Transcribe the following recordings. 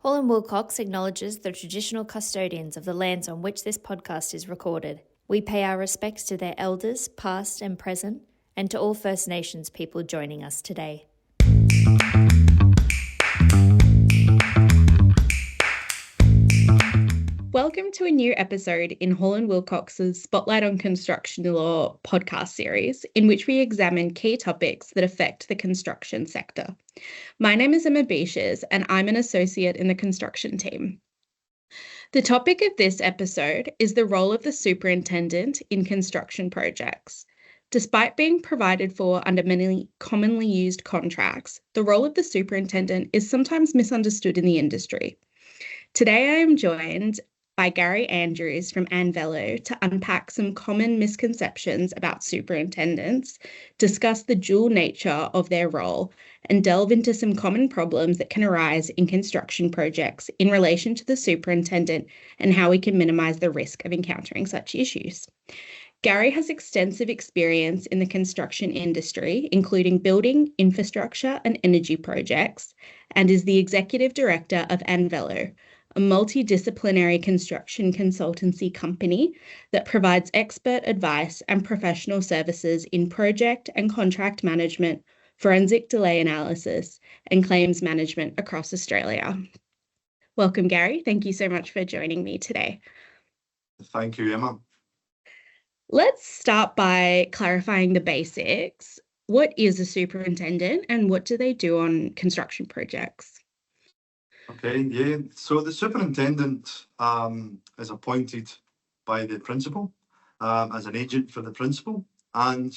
Holland Wilcox acknowledges the traditional custodians of the lands on which this podcast is recorded. We pay our respects to their elders, past and present, and to all First Nations people joining us today. Welcome to a new episode in Holland Wilcox's Spotlight on Construction Law podcast series, in which we examine key topics that affect the construction sector. My name is Emma Beaches, and I'm an associate in the construction team. The topic of this episode is the role of the superintendent in construction projects. Despite being provided for under many commonly used contracts, the role of the superintendent is sometimes misunderstood in the industry. Today, I am joined by Gary Andrews from Anvelo to unpack some common misconceptions about superintendents, discuss the dual nature of their role, and delve into some common problems that can arise in construction projects in relation to the superintendent and how we can minimise the risk of encountering such issues. Gary has extensive experience in the construction industry, including building, infrastructure, and energy projects, and is the executive director of Anvelo, a multidisciplinary construction consultancy company that provides expert advice and professional services in project and contract management, forensic delay analysis, and claims management across Australia. Welcome, Gary. Thank you so much for joining me today. Thank you, Emma. Let's start by clarifying the basics. What is a superintendent and what do they do on construction projects? Okay, so the superintendent is appointed by the principal as an agent for the principal, and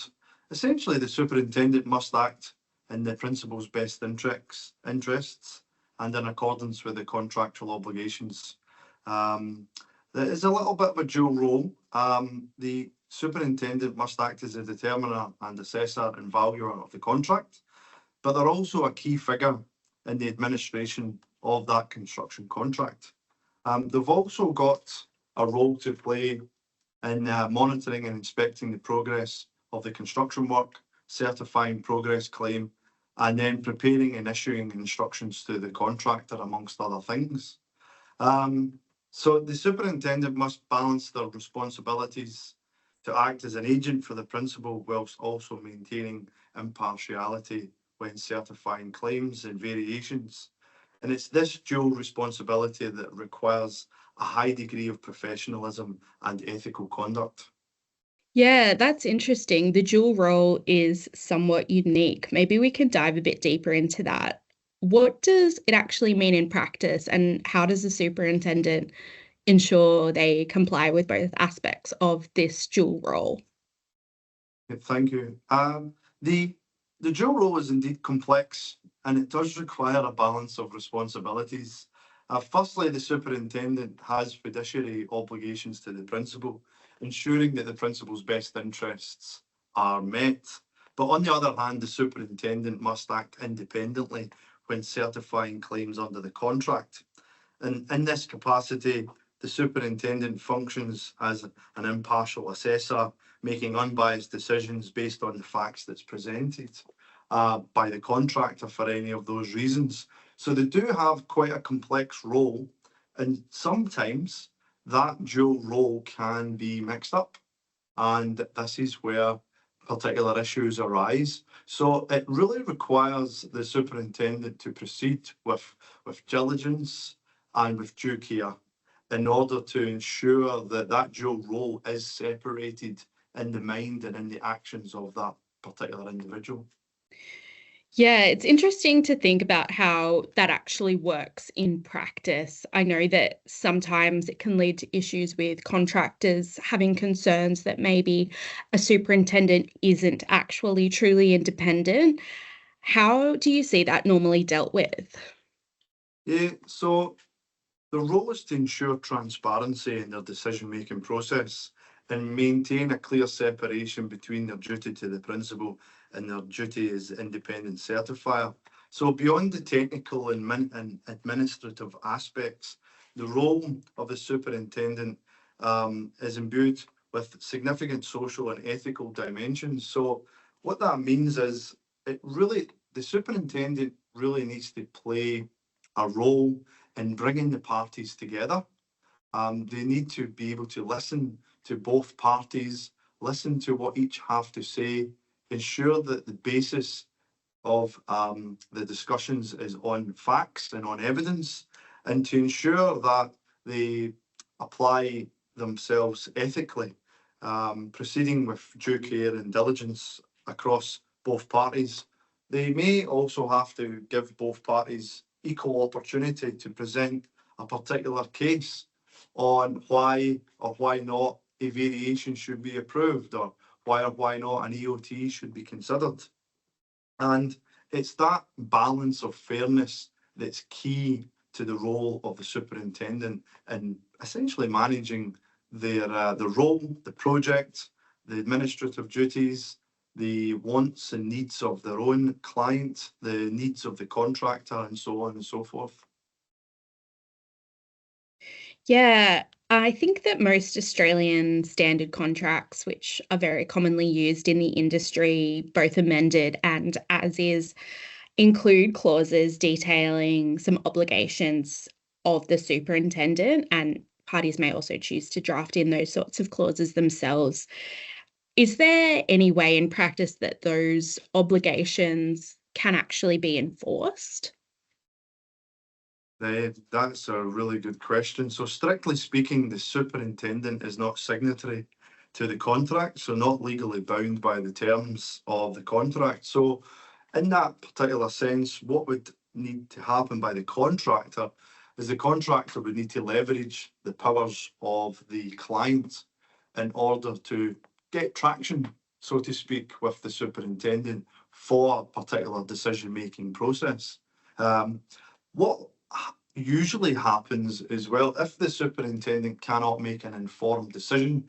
essentially the superintendent must act in the principal's best interests and in accordance with the contractual obligations. There is a little bit of a dual role. The superintendent must act as a determiner and assessor and valuer of the contract, but they're also a key figure in the administration of that construction contract. They've also got a role to play in monitoring and inspecting the progress of the construction work, certifying progress claim, and then preparing and issuing instructions to the contractor, amongst other things. So the superintendent must balance their responsibilities to act as an agent for the principal whilst also maintaining impartiality when certifying claims and variations. And it's this dual responsibility that requires a high degree of professionalism and ethical conduct. Yeah, that's interesting. The dual role is somewhat unique. Maybe we can dive a bit deeper into that. What does it actually mean in practice, and how does the superintendent ensure they comply with both aspects of this dual role? Thank you. The dual role is indeed complex, and it does require a balance of responsibilities. Firstly, the superintendent has fiduciary obligations to the principal, ensuring that the principal's best interests are met. But on the other hand, the superintendent must act independently when certifying claims under the contract. And in this capacity, the superintendent functions as an impartial assessor, making unbiased decisions based on the facts that's presented by the contractor for any of those reasons. So they do have quite a complex role, and sometimes that dual role can be mixed up, and this is where particular issues arise. So it really requires the superintendent to proceed with diligence and with due care in order to ensure that that dual role is separated in the mind and in the actions of that particular individual. Yeah, it's interesting to think about how that actually works in practice. I know that sometimes it can lead to issues with contractors having concerns that maybe a superintendent isn't actually truly independent. How do you see that normally dealt with? Yeah, so the role is to ensure transparency in their decision-making process and maintain a clear separation between their duty to the principal and their duty as independent certifier. So beyond the technical and administrative aspects, the role of the superintendent is imbued with significant social and ethical dimensions. So what that means is the superintendent really needs to play a role in bringing the parties together. They need to be able to listen to both parties, listen to what each have to say, ensure that the basis of the discussions is on facts and on evidence, and to ensure that they apply themselves ethically, proceeding with due care and diligence across both parties. They may also have to give both parties equal opportunity to present a particular case on why or why not a variation should be approved, or why not an EOT should be considered. And it's that balance of fairness that's key to the role of the superintendent in essentially managing the role, the project, the administrative duties, the wants and needs of their own client, the needs of the contractor, and so on and so forth. Yeah, I think that most Australian standard contracts, which are very commonly used in the industry, both amended and as is, include clauses detailing some obligations of the superintendent, and parties may also choose to draft in those sorts of clauses themselves. Is there any way in practice that those obligations can actually be enforced? That's a really good question. So strictly speaking, the superintendent is not signatory to the contract, so not legally bound by the terms of the contract. So in that particular sense, what would need to happen by the contractor is the contractor would need to leverage the powers of the client in order to get traction, so to speak, with the superintendent for a particular decision-making process. What usually happens is, well, if the superintendent cannot make an informed decision,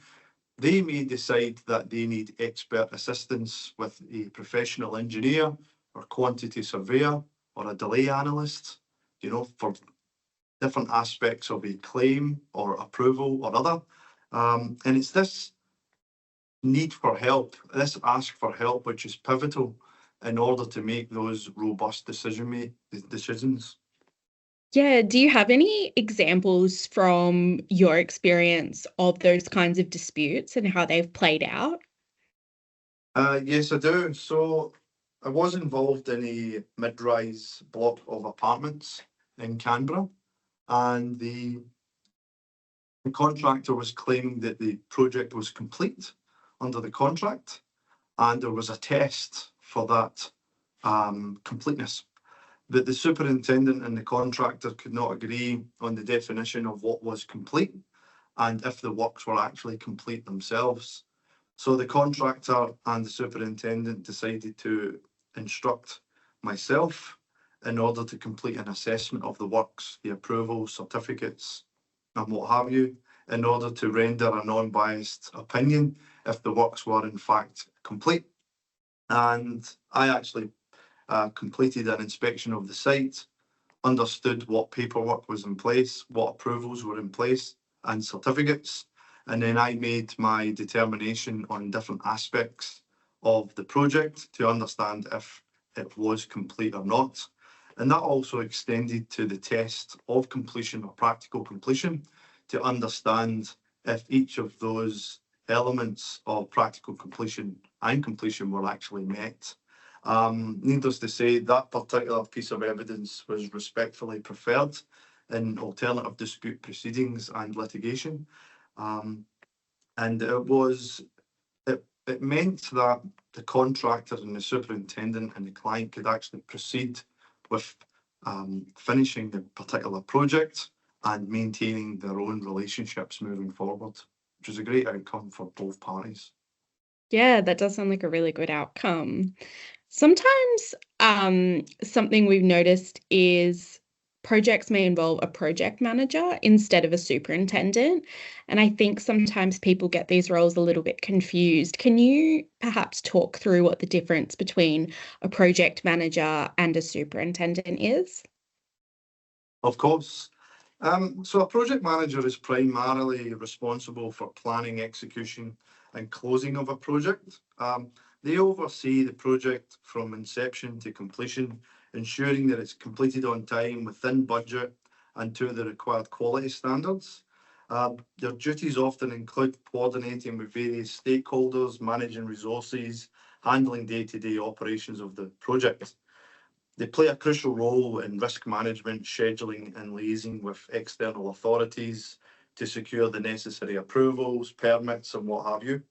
they may decide that they need expert assistance with a professional engineer or quantity surveyor or a delay analyst, for different aspects of a claim or approval or other. And it's this need for help, this ask for help, which is pivotal in order to make those robust decisions. Yeah, do you have any examples from your experience of those kinds of disputes and how they've played out? Yes, I do. So I was involved in a mid-rise block of apartments in Canberra, and the contractor was claiming that the project was complete under the contract, and there was a test for that completeness. That the superintendent and the contractor could not agree on the definition of what was complete and if the works were actually complete themselves. So the contractor and the superintendent decided to instruct myself in order to complete an assessment of the works, the approval certificates, and what have you, in order to render a non-biased opinion if the works were in fact complete. And I actually completed an inspection of the site, understood what paperwork was in place, what approvals were in place, and certificates. And then I made my determination on different aspects of the project to understand if it was complete or not. And that also extended to the test of completion or practical completion to understand if each of those elements of practical completion and completion were actually met. Needless to say, that particular piece of evidence was respectfully preferred in alternative dispute proceedings and litigation. And it meant that the contractor and the superintendent and the client could actually proceed with finishing the particular project and maintaining their own relationships moving forward, which is a great outcome for both parties. Yeah, that does sound like a really good outcome. Sometimes something we've noticed is projects may involve a project manager instead of a superintendent. And I think sometimes people get these roles a little bit confused. Can you perhaps talk through what the difference between a project manager and a superintendent is? Of course. So a project manager is primarily responsible for planning, execution, and closing of a project. They oversee the project from inception to completion, ensuring that it's completed on time, within budget, and to the required quality standards. Their duties often include coordinating with various stakeholders, managing resources, handling day-to-day operations of the project. They play a crucial role in risk management, scheduling, and liaising with external authorities to secure the necessary approvals, permits, and what have you.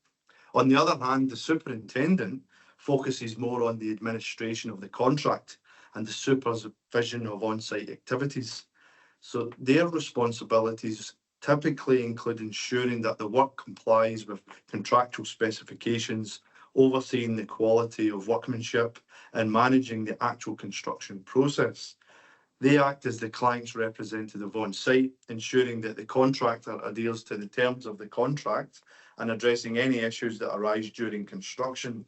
On the other hand, the superintendent focuses more on the administration of the contract and the supervision of on-site activities. So their responsibilities typically include ensuring that the work complies with contractual specifications, overseeing the quality of workmanship, and managing the actual construction process. They act as the client's representative on site, ensuring that the contractor adheres to the terms of the contract and addressing any issues that arise during construction.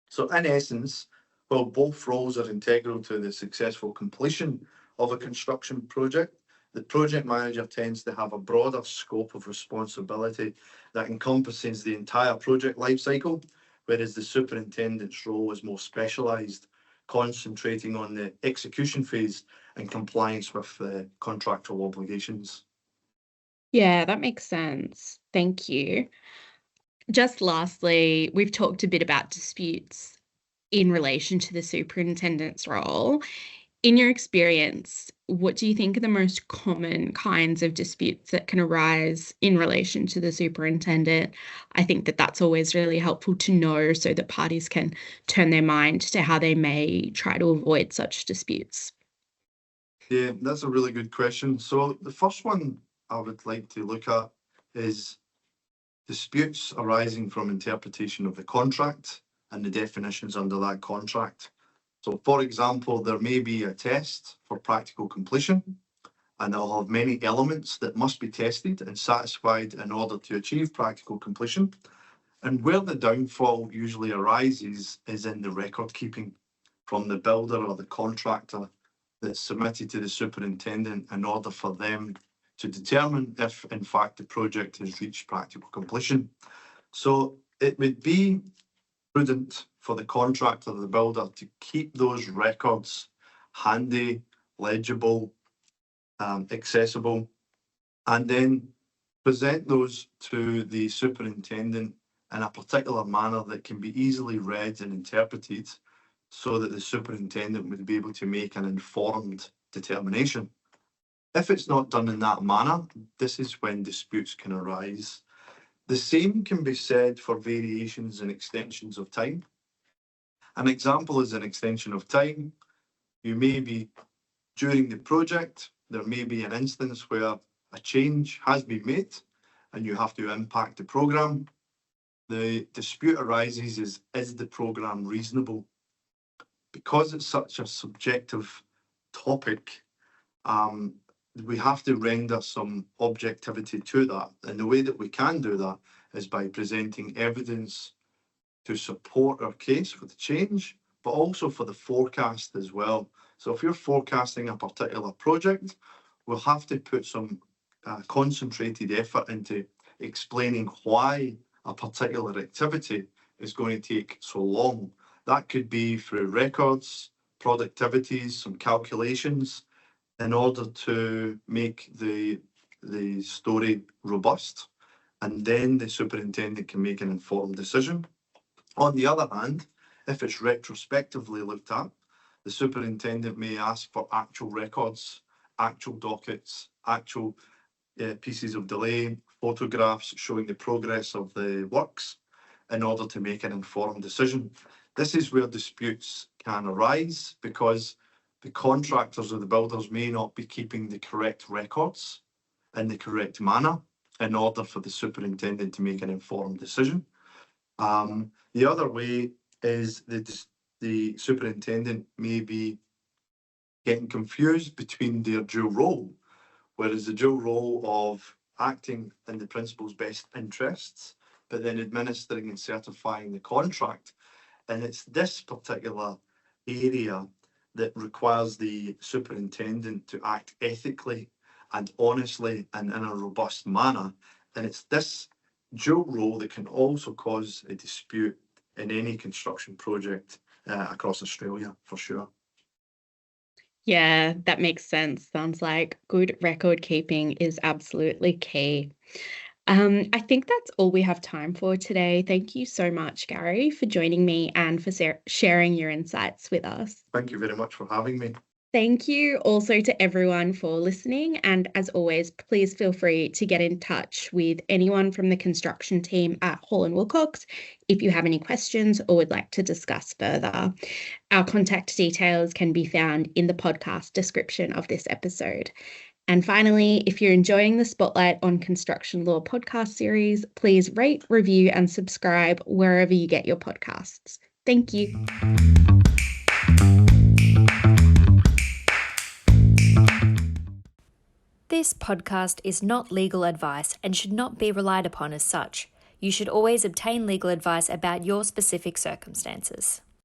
So in essence, while both roles are integral to the successful completion of a construction project, the project manager tends to have a broader scope of responsibility that encompasses the entire project lifecycle, whereas the superintendent's role is more specialised, concentrating on the execution phase and compliance with the contractual obligations. Yeah, that makes sense. Thank you. Just lastly, we've talked a bit about disputes in relation to the superintendent's role. In your experience, what do you think are the most common kinds of disputes that can arise in relation to the superintendent? I think that that's always really helpful to know so that parties can turn their mind to how they may try to avoid such disputes. Yeah, that's a really good question. So the first one I would like to look at is disputes arising from interpretation of the contract and the definitions under that contract. So, for example, there may be a test for practical completion, and it'll have many elements that must be tested and satisfied in order to achieve practical completion. And where the downfall usually arises is in the record keeping from the builder or the contractor that's submitted to the superintendent in order for them to determine if, in fact, the project has reached practical completion. So it would be prudent for the contractor or the builder to keep those records handy, legible, accessible, and then present those to the superintendent in a particular manner that can be easily read and interpreted so that the superintendent would be able to make an informed determination. If it's not done in that manner, this is when disputes can arise. The same can be said for variations and extensions of time. An example is an extension of time. You may be, during the project, there may be an instance where a change has been made and you have to impact the programme. The dispute arises is the programme reasonable? Because it's such a subjective topic, we have to render some objectivity to that. And the way that we can do that is by presenting evidence to support our case for the change, but also for the forecast as well. So if you're forecasting a particular project, we'll have to put some concentrated effort into explaining why a particular activity is going to take so long. That could be through records, productivities, some calculations, in order to make the story robust, and then the superintendent can make an informed decision. On the other hand, if it's retrospectively looked at, the superintendent may ask for actual records, actual dockets, actual pieces of delay, photographs showing the progress of the works in order to make an informed decision. This is where disputes can arise because the contractors or the builders may not be keeping the correct records in the correct manner in order for the superintendent to make an informed decision. The other way is that the superintendent may be getting confused between their dual role, whereas the dual role of acting in the principal's best interests, but then administering and certifying the contract. And it's this particular area that requires the superintendent to act ethically and honestly and in a robust manner. And it's this dual role that can also cause a dispute in any construction project across Australia, for sure. Yeah, that makes sense. Sounds like good record keeping is absolutely key. I think that's all we have time for today. Thank you so much, Gary, for joining me and for sharing your insights with us. Thank you very much for having me. Thank you also to everyone for listening. And as always, please feel free to get in touch with anyone from the construction team at Hall & Wilcox if you have any questions or would like to discuss further. Our contact details can be found in the podcast description of this episode. And finally, if you're enjoying the Spotlight on Construction Law podcast series, please rate, review, and subscribe wherever you get your podcasts. Thank you. This podcast is not legal advice and should not be relied upon as such. You should always obtain legal advice about your specific circumstances.